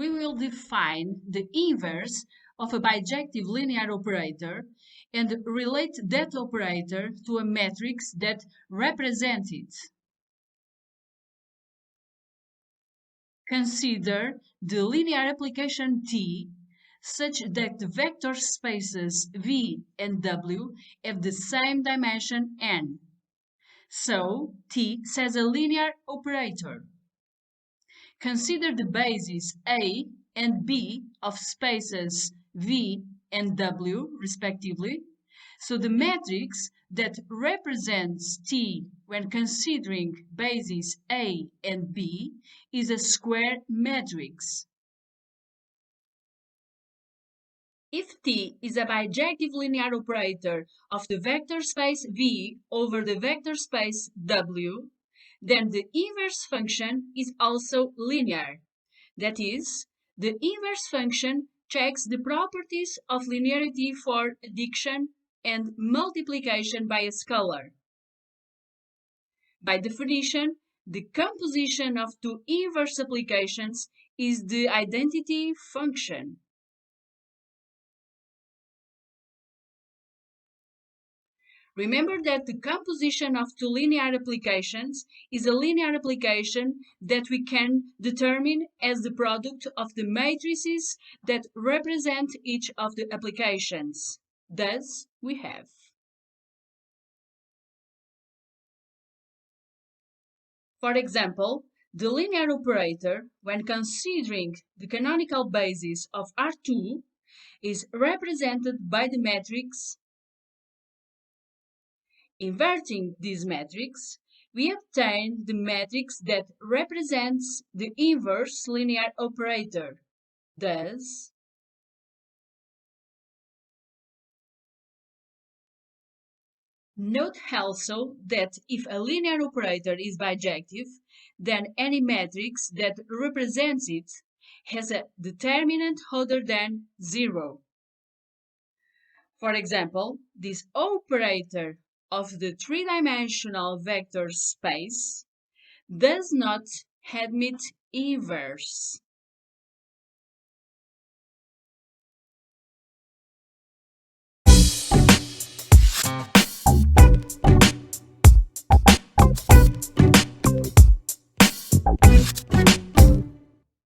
we will define the inverse of a bijective linear operator and relate that operator to a matrix that represents it. Consider the linear application T such that the vector spaces V and W have the same dimension n. So, T says a linear operator. Consider the bases A and B of spaces V and W, respectively. So the matrix that represents T when considering bases A and B is a square matrix. If T is a bijective linear operator of the vector space V over the vector space W, then the inverse function is also linear. That is, the inverse function checks the properties of linearity for addition and multiplication by a scalar. By definition, the composition of two inverse applications is the identity function. Remember that the composition of two linear applications is a linear application that we can determine as the product of the matrices that represent each of the applications. Thus, we have for example, the linear operator, when considering the canonical basis of R2, is represented by the matrix. Inverting this matrix, we obtain the matrix that represents the inverse linear operator. Thus, note also that if a linear operator is bijective, then any matrix that represents it has a determinant other than 0. For example, this operator of the three-dimensional vector space does not admit inverse.